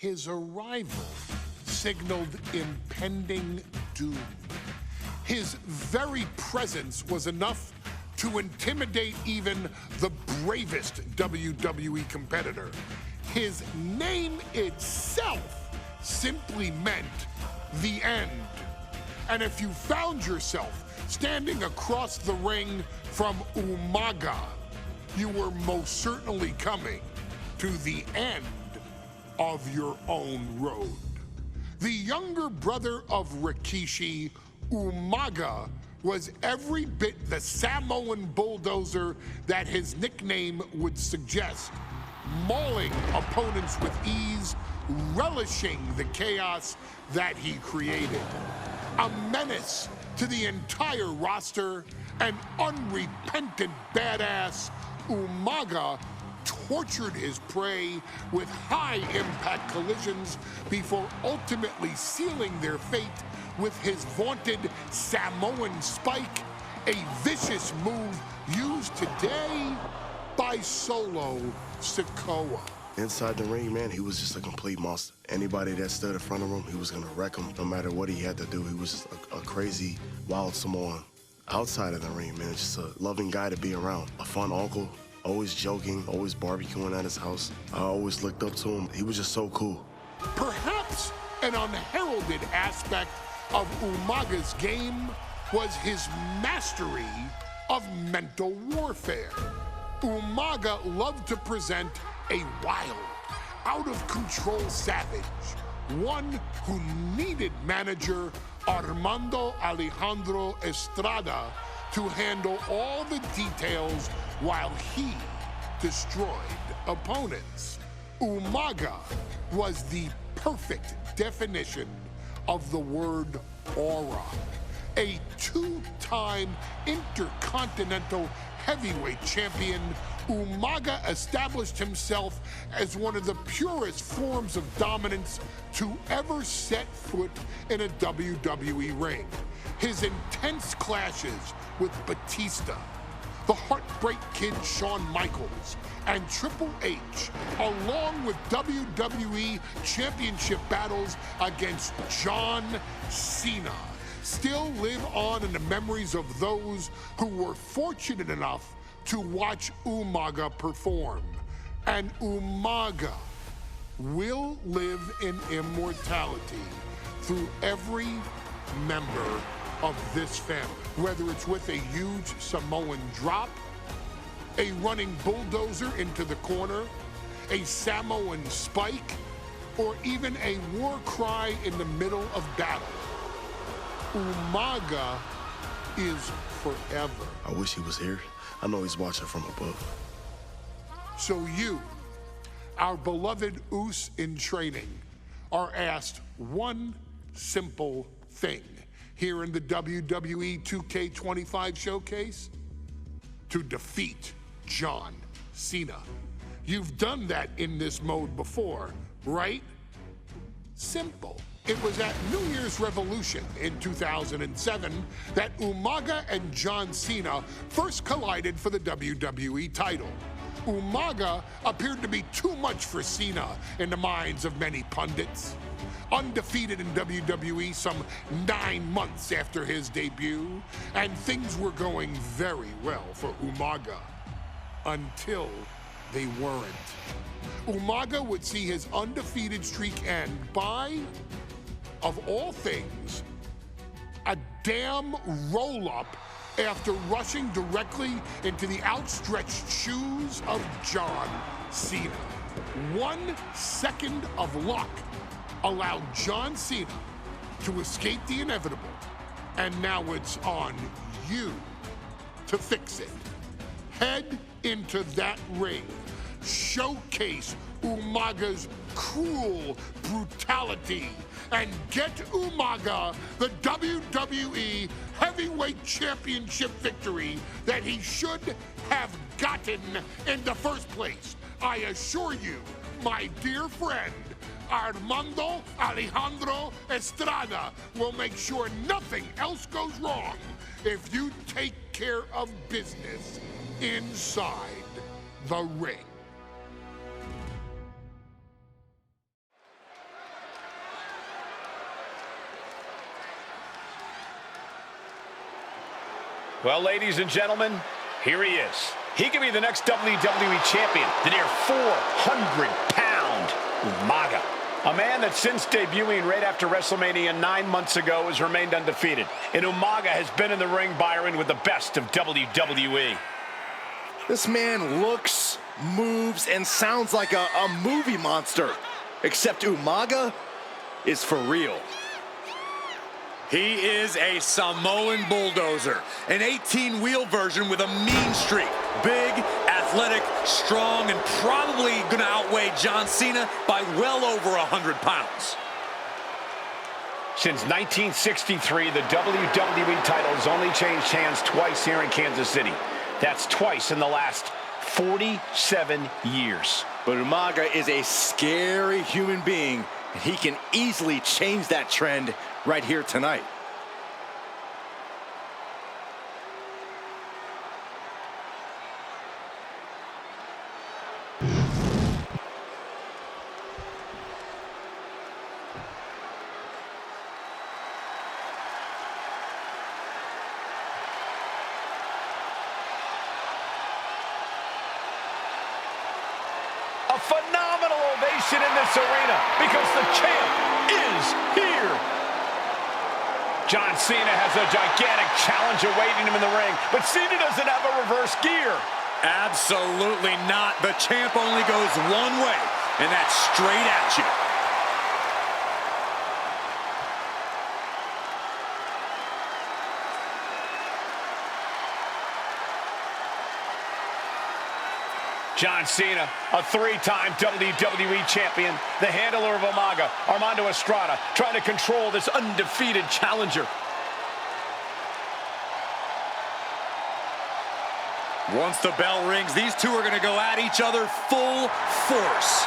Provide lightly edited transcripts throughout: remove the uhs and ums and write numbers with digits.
His arrival signaled impending doom. His very presence was enough to intimidate even the bravest WWE competitor. His name itself simply meant the end. And if you found yourself standing across the ring from Umaga, you were most certainly coming to the end of your own road. The younger brother of Rikishi, Umaga, was every bit the Samoan bulldozer that his nickname would suggest, mauling opponents with ease, relishing the chaos that he created. A menace to the entire roster, an unrepentant badass, Umaga tortured his prey with high-impact collisions before ultimately sealing their fate with his vaunted Samoan spike, a vicious move used today by Solo Sikoa. Inside the ring, man, he was just a complete monster. Anybody that stood in front of him, he was gonna wreck him no matter what he had to do. He was just a crazy, wild Samoan. Outside of the ring, man, just a loving guy to be around. A fun uncle, always joking, always barbecuing at his house. I always looked up to him. He was just so cool. Perhaps an unheralded aspect of Umaga's game was his mastery of mental warfare. Umaga loved to present a wild, out-of-control savage, one who needed manager Armando Alejandro Estrada to handle all the details while he destroyed opponents. Umaga was the perfect definition of the word aura. A two-time intercontinental heavyweight champion, Umaga established himself as one of the purest forms of dominance to ever set foot in a WWE ring. His intense clashes with Batista, the Heartbreak Kid Shawn Michaels, and Triple H, along with WWE Championship battles against John Cena, still live on in the memories of those who were fortunate enough to watch Umaga perform. And Umaga will live in immortality through every member of this family, whether it's with a huge Samoan drop, a running bulldozer into the corner, a Samoan spike, or even a war cry in the middle of battle. Umaga is forever. I wish he was here. I know he's watching from above. So you, our beloved Us in training, are asked one simple thing here in the WWE 2K25 showcase: to defeat John Cena. You've done that in this mode before, right? Simple. It was at New Year's Revolution in 2007 that Umaga and John Cena first collided for the WWE title. Umaga appeared to be too much for Cena in the minds of many pundits. Undefeated in WWE some 9 months after his debut, and things were going very well for Umaga. Until they weren't. Umaga would see his undefeated streak end by, of all things, a damn roll-up after rushing directly into the outstretched shoes of John Cena. 1 second of luck allowed John Cena to escape the inevitable, and now it's on you to fix it. Head into that ring. Showcase Umaga's cruel brutality and get Umaga the WWE Heavyweight Championship victory that he should have gotten in the first place. I assure you, my dear friend, Armando Alejandro Estrada will make sure nothing else goes wrong if you take care of business inside the ring. Well, ladies and gentlemen, here he is. He could be the next WWE champion, the near 400-pound Umaga. A man that since debuting right after WrestleMania 9 months ago has remained undefeated. And Umaga has been in the ring, Byron, with the best of WWE. This man looks, moves, and sounds like a movie monster. Except Umaga is for real. He is a Samoan bulldozer, an 18-wheel version with a mean streak. Big, athletic, strong, and probably gonna outweigh John Cena by well over 100 pounds. Since 1963, the WWE title has only changed hands twice here in Kansas City. That's twice in the last 47 years. But Umaga is a scary human being, and he can easily change that trend right here tonight. A phenomenal ovation in this arena because the champ is here. John Cena has a gigantic challenge awaiting him in the ring, but Cena doesn't have a reverse gear. Absolutely not. The champ only goes one way, and that's straight at you. John Cena, a three-time WWE champion, the handler of Umaga, Armando Estrada, trying to control this undefeated challenger. Once the bell rings, these two are going to go at each other full force.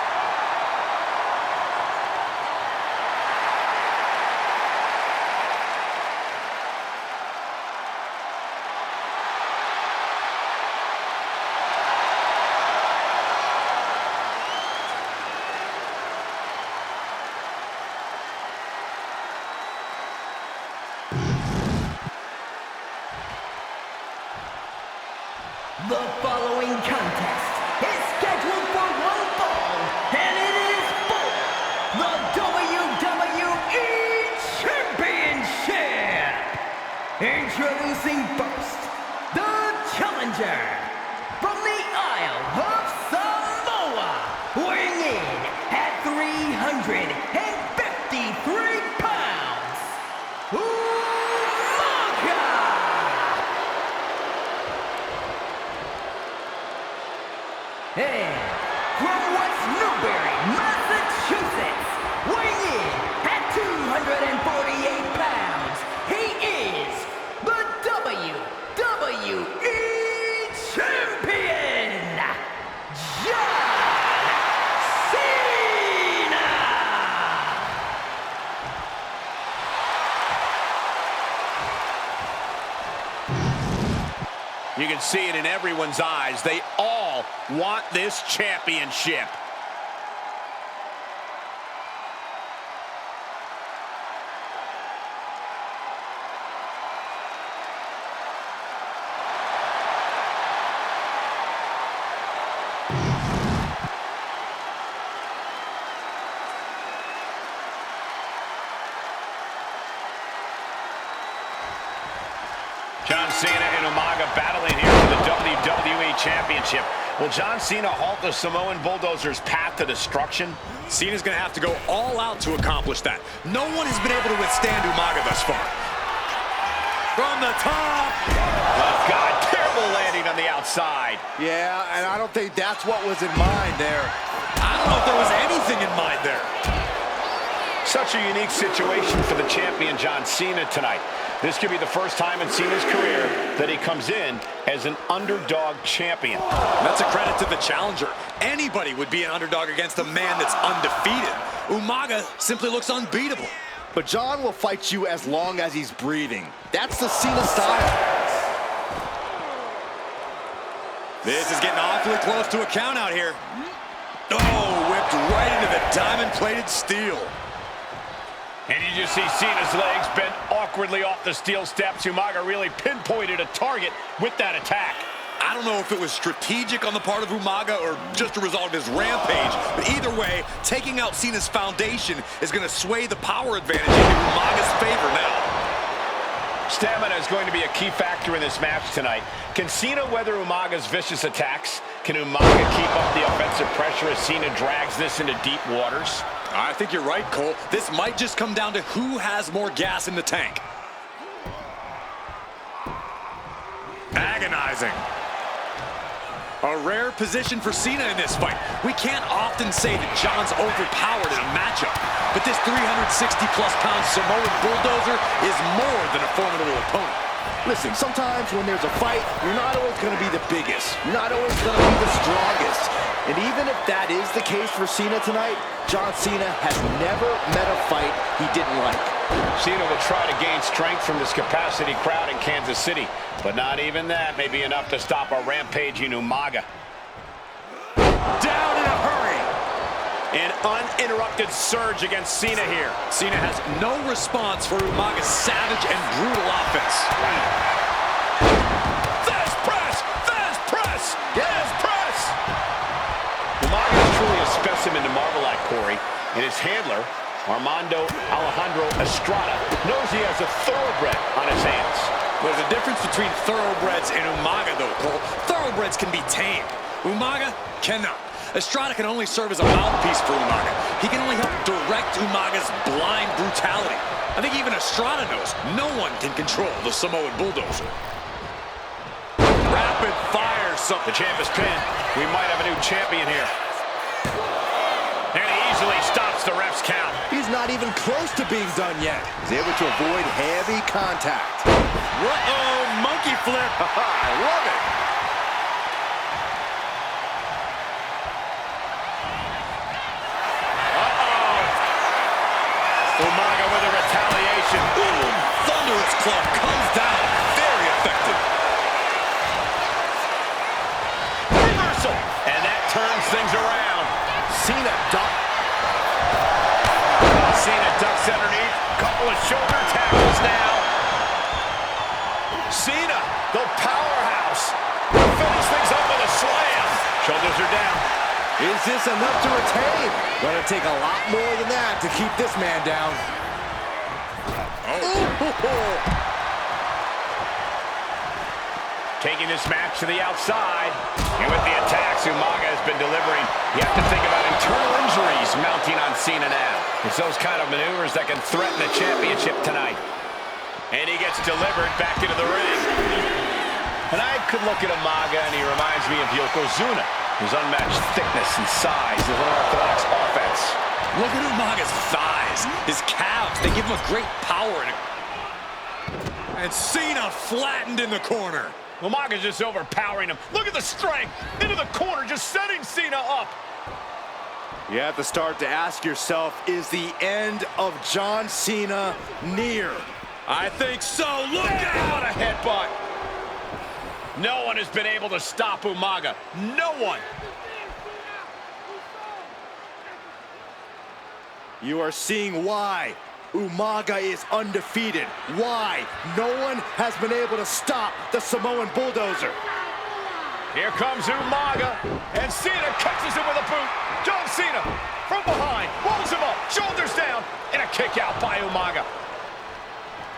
The following contest is scheduled for one fall, and it is for the WWE Championship. Introducing first, the challenger from the Isle of Samoa, weighing in at 353 pounds, Umaga. And from West Newbury, Massachusetts, weighing in at 248 pounds, he is the WWE Champion, John Cena! You can see it in everyone's eyes. They all want this championship. John Cena and Umaga battling here for the WWE Championship. Will John Cena halt the Samoan Bulldozer's path to destruction? Cena's going to have to go all out to accomplish that. No one has been able to withstand Umaga thus far. From the top. Oh, God, terrible landing on the outside. Yeah, and I don't think that's what was in mind there. I don't know if there was anything in mind there. Such a unique situation for the champion John Cena tonight. This could be the first time in Cena's career that he comes in as an underdog champion. That's a credit to the challenger. Anybody would be an underdog against a man that's undefeated. Umaga simply looks unbeatable. But John will fight you as long as he's breathing. That's the Cena style. This is getting awfully close to a count out here. Oh, whipped right into the diamond-plated steel. And you just see Cena's legs bent awkwardly off the steel steps. Umaga really pinpointed a target with that attack. I don't know if it was strategic on the part of Umaga or just a result of his rampage, but either way, taking out Cena's foundation is going to sway the power advantage into Umaga's favor now. Stamina is going to be a key factor in this match tonight. Can Cena weather Umaga's vicious attacks? Can Umaga keep up the offensive pressure as Cena drags this into deep waters? I think you're right, Cole. This might just come down to who has more gas in the tank. Agonizing. A rare position for Cena in this fight. We can't often say that John's overpowered in a matchup, but this 360-plus pound Samoan bulldozer is more than a formidable opponent. Listen, sometimes when there's a fight, you're not always going to be the biggest. You're not always going to be the strongest. And even if that is the case for Cena tonight, John Cena has never met a fight he didn't like. Cena will try to gain strength from this capacity crowd in Kansas City, but not even that may be enough to stop a rampaging Umaga. Down in a hurry. An uninterrupted surge against Cena here. Cena has no response for Umaga's savage and brutal offense. Fast press! Fast press! Fast press! Umaga is truly a specimen to marvel at, Corey, and his handler, Armando Alejandro Estrada, knows he has a thoroughbred on his hands. There's a difference between thoroughbreds and Umaga, though, Cole. Thoroughbreds can be tamed. Umaga cannot. Estrada can only serve as a mouthpiece for Umaga. He can only help direct Umaga's blind brutality. I think even Estrada knows no one can control the Samoan bulldozer. Rapid fire. The champ is pinned. We might have a new champion here. And he easily stops the ref's count. He's not even close to being done yet. He's able to avoid heavy contact. Uh-oh, monkey flip. I love it. Umaga with a retaliation. Boom! Thunderous club comes down. Very effective. Reversal. And that turns things around. Cena ducked. Cena ducks underneath. Couple of shoulder tackles now. Cena, the powerhouse, will finish things up with a slam. Shoulders are down. Is this enough to retain? Gonna take a lot more than that to keep this man down. Taking this match to the outside. And with the attacks Umaga has been delivering, you have to think about internal injuries mounting on Cena now. It's those kind of maneuvers that can threaten the championship tonight. And he gets delivered back into the ring. And I could look at Umaga and he reminds me of Yokozuna, whose unmatched thickness and size is unorthodox offense. Look at Umaga's thighs, his calves. They give him a great power. And Cena flattened in the corner. Umaga's just overpowering him. Look at the strength into the corner, just setting Cena up. You have to start to ask yourself, is the end of John Cena near? I think so. Look What out! a headbutt. No one has been able to stop Umaga. No one. You are seeing why Umaga is undefeated. Why no one has been able to stop the Samoan bulldozer. Here comes Umaga, and Cena catches him with a boot. John Cena from behind, rolls him up, shoulders down, and a kick out by Umaga.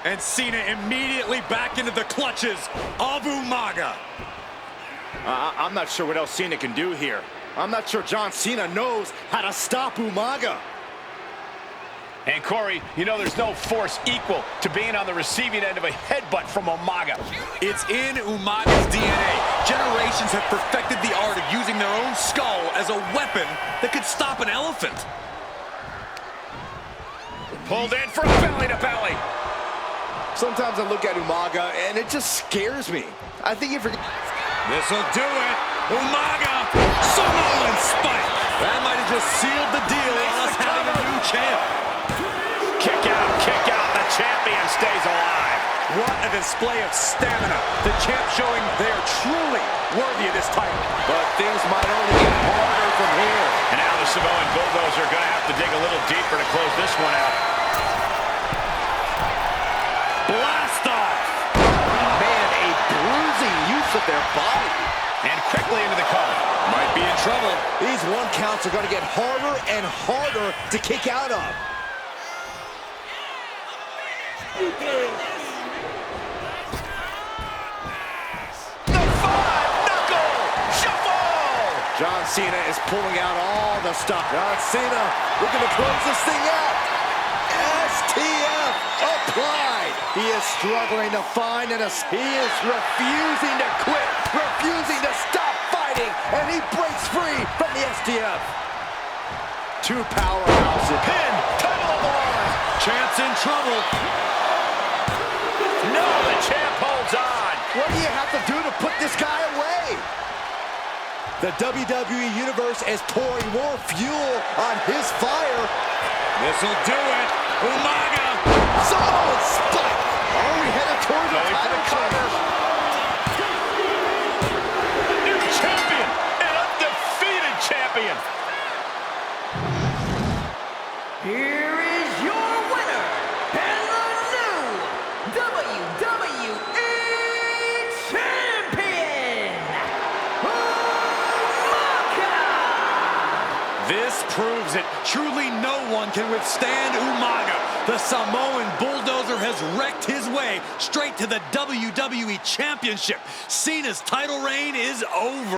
And Cena immediately back into the clutches of Umaga. I'm not sure what else Cena can do here. I'm not sure John Cena knows how to stop Umaga. And Corey, you know there's no force equal to being on the receiving end of a headbutt from Umaga. It's in Umaga's DNA. Generations have perfected the art of using their own skull as a weapon that could stop an elephant. Pulled in for a belly to belly. Sometimes I look at Umaga and it just scares me. I think he forgets. This'll do it. Umaga, Samoan spike. That might have just sealed the deal on us having a new champ. Kick out. The champion stays alive. What a display of stamina. The champ showing they're truly worthy of this title. But things might only get harder from here. And now the Samoan Bulldozer are going to have to dig a little deeper to close this one out. Blast off. Man, a bruising use of their body. And quickly into the cover. Might be in trouble. These one counts are going to get harder and harder to kick out of. The five-knuckle shuffle. John Cena is pulling out all the stuff. John Cena looking to close this thing out. STF applied. He is struggling to find he is refusing to quit, refusing to stop fighting, and he breaks free from the STF. Two powerhouses. Pin, title on the line. Champ's in trouble. No, the champ holds on. What do you have to do to put this guy away? The WWE Universe is pouring more fuel on his fire. This'll do it. Umaga. Samoan spike. Are we headed towards the Going for the title cover. change? New champion, an undefeated champion. Here is your winner, and the new WWE Champion, Umaga! This proves it. Truly no one can withstand Umaga. The Samoan bulldozer has wrecked his way straight to the WWE Championship. Cena's title reign is over.